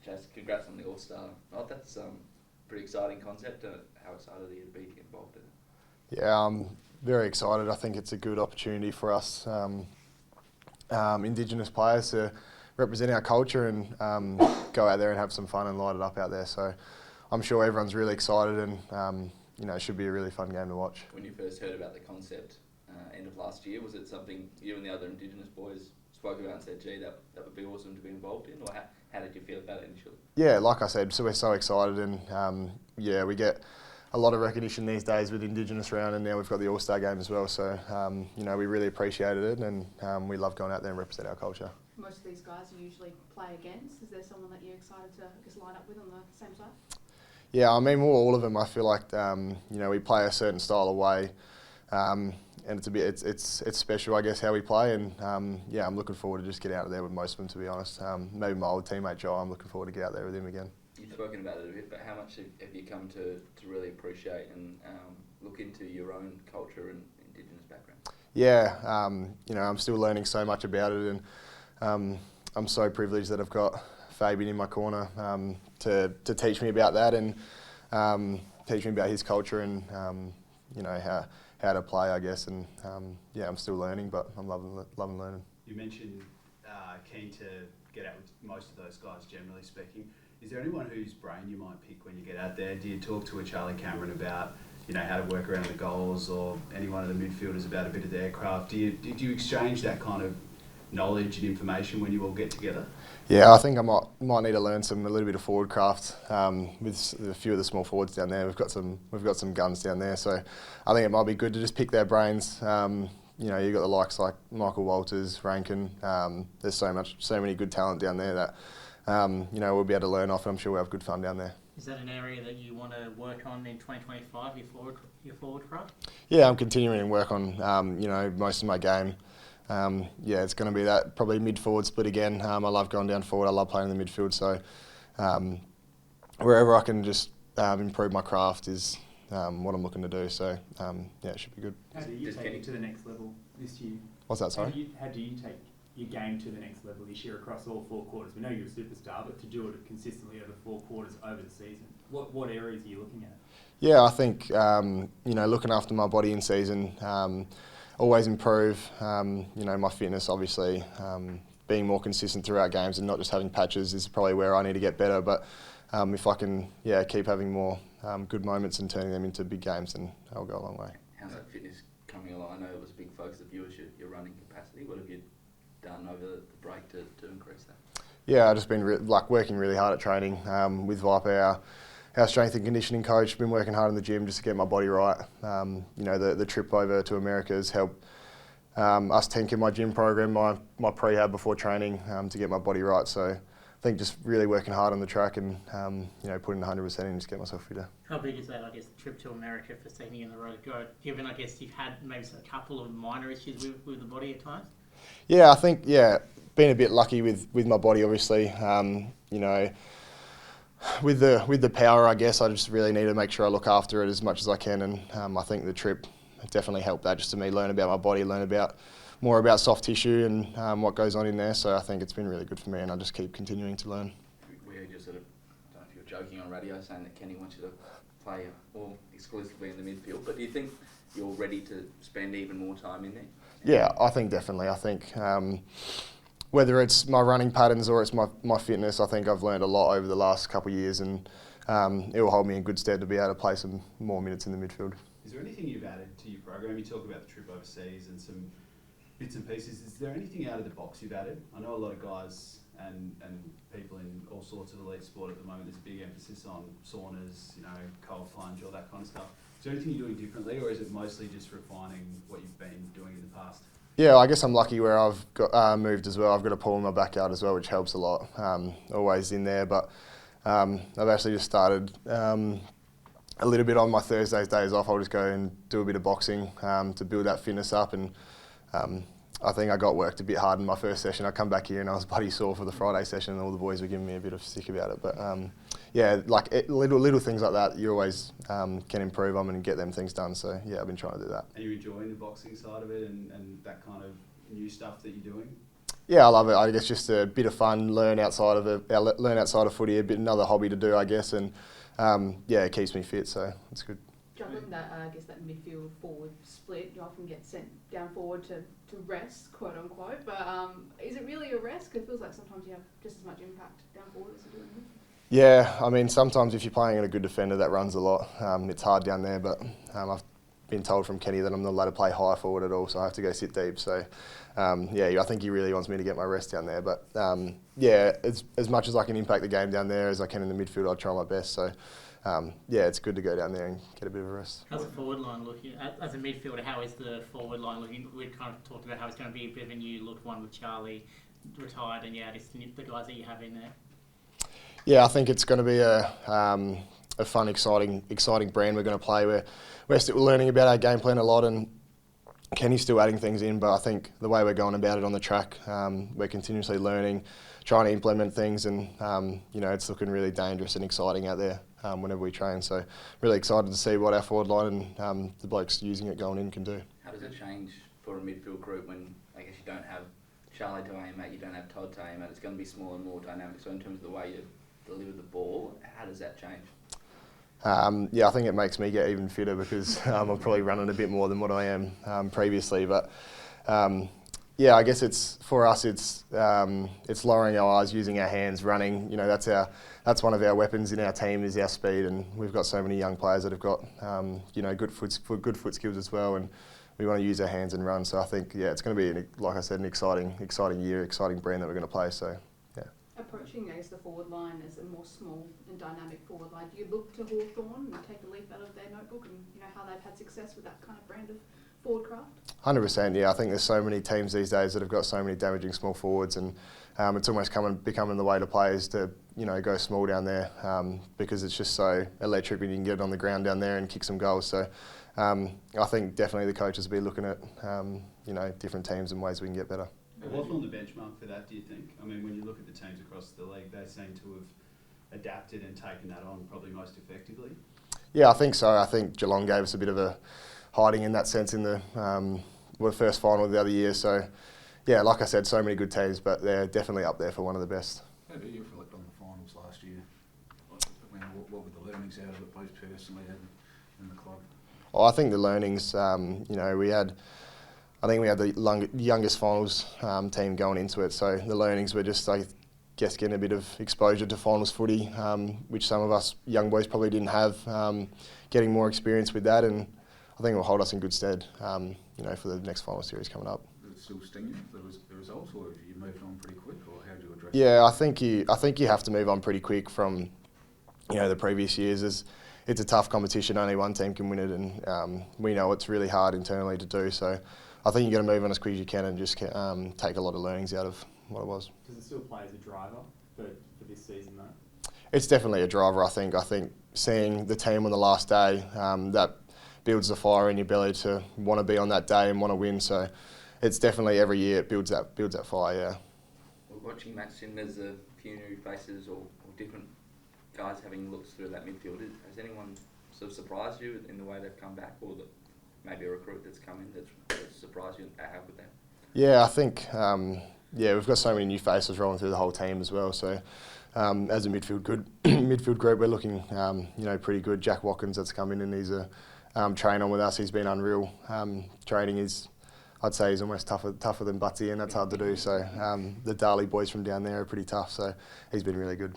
Chas, congrats on the All-Star. Oh, that's pretty exciting concept. How excited are you to be involved in it? Yeah, I'm very excited. I think it's a good opportunity for us Indigenous players to represent our culture and go out there and have some fun and light it up out there. So I'm sure everyone's really excited and it should be a really fun game to watch. When you first heard about the concept end of last year, was it something you and the other Indigenous boys spoke about and said, gee, that would be awesome to be involved in? Or how did you feel about it initially? Yeah, like I said, so we're so excited and we get a lot of recognition these days with Indigenous round, and now we've got the All-Star game as well. So, we really appreciated it, and we love going out there and represent our culture. Most of these guys you usually play against. Is there someone that you're excited to line up with on the same side? Yeah, I mean, all of them. I feel like we play a certain style of way, and it's special, I guess, how we play. And I'm looking forward to just get out there with most of them, to be honest. Maybe my old teammate Joe, I'm looking forward to get out there with him again. You've spoken about it a bit, but how much have you come to really appreciate and look into your own culture and Indigenous background? Yeah, I'm still learning so much about it, and I'm so privileged that I've got Fabian in my corner to teach me about that and teach me about his culture and how to play, I guess. And I'm still learning, but I'm loving learning. You mentioned keen to get out with most of those guys, generally speaking. Is there anyone whose brain you might pick when you get out there? Do you talk to a Charlie Cameron about how to work around the goals, or any one of the midfielders about a bit of their craft? Did you exchange that kind of knowledge and information when you all get together? Yeah, I think I might need to learn a little bit of forward craft with a few of the small forwards down there. We've got some guns down there, so I think it might be good to just pick their brains. You've got the likes like Michael Walters, Rankin. There's so many good talent down there that we'll be able to learn off, and I'm sure we'll have good fun down there. Is that an area that you want to work on in 2025, your forward craft? Yeah, I'm continuing to work on most of my game. It's going to be that probably mid-forward split again. I love going down forward. I love playing in the midfield. So wherever I can just improve my craft is what I'm looking to do. So it should be good. How do you take it to the next level this year? What's that, sorry? How do you take your game to the next level this year across all 4 quarters? We know you're a superstar, but to do it consistently over 4 quarters over the season, what areas are you looking at? Yeah, I think looking after my body in season, always improve. My fitness, obviously, being more consistent throughout games and not just having patches is probably where I need to get better. But if I can, keep having more good moments and turning them into big games, then I'll go a long way. How's that fitness coming along? I know it was a big focus of yours, your running capacity. What have you done over the break to increase that? Yeah, I've just been working really hard at training with Viper, our strength and conditioning coach. Been working hard in the gym just to get my body right. The trip over to America has helped us tinker my gym program, my prehab before training to get my body right. So I think just really working hard on the track and putting 100% in just to get myself fitter. How big is that, I guess, the trip to America for taking in the road to go? Given, I guess, you've had maybe a couple of minor issues with the body at times? Yeah, I think, been a bit lucky with my body, obviously. With the power, I guess, I just really need to make sure I look after it as much as I can, and I think the trip definitely helped that, just to me learn about my body, learn more about soft tissue and what goes on in there. So I think it's been really good for me, and I just keep continuing to learn. We heard you I don't know if you were joking on radio saying that Kenny wants you to play all exclusively in the midfield, but do you think you're ready to spend even more time in there? Yeah, I think definitely. I think whether it's my running patterns or it's my fitness, I think I've learned a lot over the last couple of years, and it will hold me in good stead to be able to play some more minutes in the midfield. Is there anything you've added to your program? You talk about the trip overseas and some bits and pieces. Is there anything out of the box you've added? I know a lot of guys and people in all sorts of elite sport at the moment, there's a big emphasis on saunas, cold plunge, all that kind of stuff. Is there anything you're doing differently, or is it mostly just refining what you've been doing in the past? Yeah, I guess I'm lucky where I've got moved as well. I've got a pool in my backyard as well, which helps a lot. Always in there, but I've actually just started a little bit on my Thursdays, days off. I'll just go and do a bit of boxing to build that fitness up, and I think I got worked a bit hard in my first session. I come back here and I was bloody sore for the Friday session, and all the boys were giving me a bit of stick about it. But little things like that, you always can improve on and get them things done. So yeah, I've been trying to do that. Are you enjoying the boxing side of it and that kind of new stuff that you're doing? Yeah, I love it. I guess just a bit of fun, learn outside of footy, a bit another hobby to do, I guess, and yeah, it keeps me fit, so it's good. Juggling that, I guess that midfield forward split, you often get sent down forward to rest, quote unquote. But is it really a rest? 'Cause it feels like sometimes you have just as much impact down forward as you do in the midfield. Yeah, I mean, sometimes if you're playing in a good defender that runs a lot, it's hard down there, but I've been told from Kenny that I'm not allowed to play high forward at all, so I have to go sit deep. So, yeah, I think he really wants me to get my rest down there. But, yeah, as much as I can impact the game down there as I can in the midfield, I'll try my best. So, yeah, it's good to go down there and get a bit of a rest. How's the forward line looking? As a midfielder, how is the forward line looking? We kind of talked about how it's going to be a bit of a new look one with Charlie retired, and yeah, just the guys that you have in there. Yeah, I think it's going to be a fun, exciting brand we're going to play. We're still learning about our game plan a lot, and Kenny's still adding things in, but I think the way we're going about it on the track, we're continuously learning, trying to implement things, and you know, it's looking really dangerous and exciting out there whenever we train. So really excited to see what our forward line and the blokes using it going in can do. How does it change for a midfield group when I guess you don't have Charlie to aim at, you don't have Todd to aim at? It's going to be smaller and more dynamic. So in terms of the way you deliver the ball, how does that change? Yeah, I think it makes me get even fitter because I'm probably running a bit more than what I am previously. But yeah, I guess it's for us. It's lowering our eyes, using our hands, running. You know, that's one of our weapons in our team is our speed, and we've got so many young players that have got you know, good foot skills as well, and we want to use our hands and run. So I think yeah, it's going to be like I said, an exciting year, exciting brand that we're going to play. So. Approaching, I guess, the forward line as a more small and dynamic forward line, do you look to Hawthorn and take a leaf out of their notebook and you know how they've had success with that kind of brand of forward craft? 100%, yeah. I think there's so many teams these days that have got so many damaging small forwards, and it's almost becoming the way to players to go small down there because it's just so electric when you can get it on the ground down there and kick some goals. So I think definitely the coaches will be looking at different teams and ways we can get better. Hawthorn the benchmark for that, do you think? I mean, when you look at the teams across the league, they seem to have adapted and taken that on probably most effectively. Yeah, I think so. I think Geelong gave us a bit of a hiding in that sense in the first final the other year. So, yeah, like I said, so many good teams, but they're definitely up there for one of the best. How about you reflect on the finals last year? I mean, what were the learnings out of it, both personally and in the club? Well, I think the learnings, I think we had the youngest finals team going into it, so the learnings were just, I guess, getting a bit of exposure to finals footy, which some of us young boys probably didn't have, getting more experience with that, and I think it will hold us in good stead, for the next final series coming up. Does it still sting you, the results, or have you moved on pretty quick, or how do you address it? Yeah, I think you have to move on pretty quick from, the previous years. It's a tough competition, only one team can win it, and we know it's really hard internally to do, so I think you've got to move on as quick as you can and just take a lot of learnings out of what it was. Does it still play as a driver for this season though? It's definitely a driver, I think. I think seeing the team on the last day, that builds the fire in your belly to want to be on that day and want to win. So it's definitely every year it builds that fire, yeah. We're watching match and there's a few new faces or different guys having looks through that midfield. Has anyone sort of surprised you in the way they've come back, or that maybe a recruit that's come in that's surprised you how good they are? Yeah, I think we've got so many new faces rolling through the whole team as well. So as a midfield group, we're looking pretty good. Jack Watkins that's come in and he's a trainer with us. He's been unreal. Training is, I'd say, he's almost tougher than Butsy, and that's hard to do. So the Darley boys from down there are pretty tough. So he's been really good.